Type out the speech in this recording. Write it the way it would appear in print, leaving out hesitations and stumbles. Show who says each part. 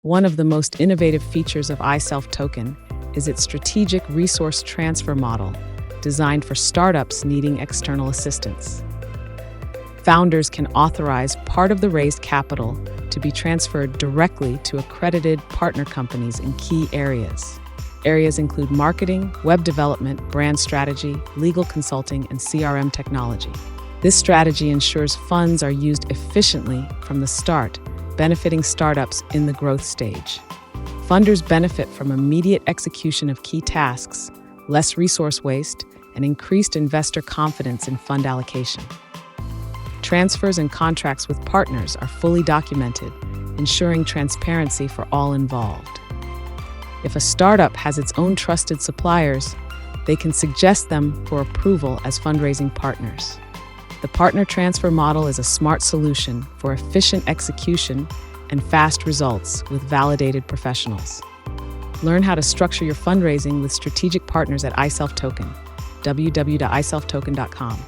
Speaker 1: One of the most innovative features of iSelfToken is its strategic resource transfer model, designed for startups needing external assistance. Founders can authorize part of the raised capital to be transferred directly to accredited partner companies in key areas. Areas include marketing, web development, brand strategy, legal consulting, and CRM technology. This strategy ensures funds are used efficiently from the start, benefiting startups in the growth stage. Funders benefit from immediate execution of key tasks, less resource waste, and increased investor confidence in fund allocation. Transfers and contracts with partners are fully documented, ensuring transparency for all involved. If a startup has its own trusted suppliers, they can suggest them for approval as fundraising partners. The partner transfer model is a smart solution for efficient execution and fast results with validated professionals. Learn how to structure your fundraising with strategic partners at iSelfToken, www.iselftoken.com.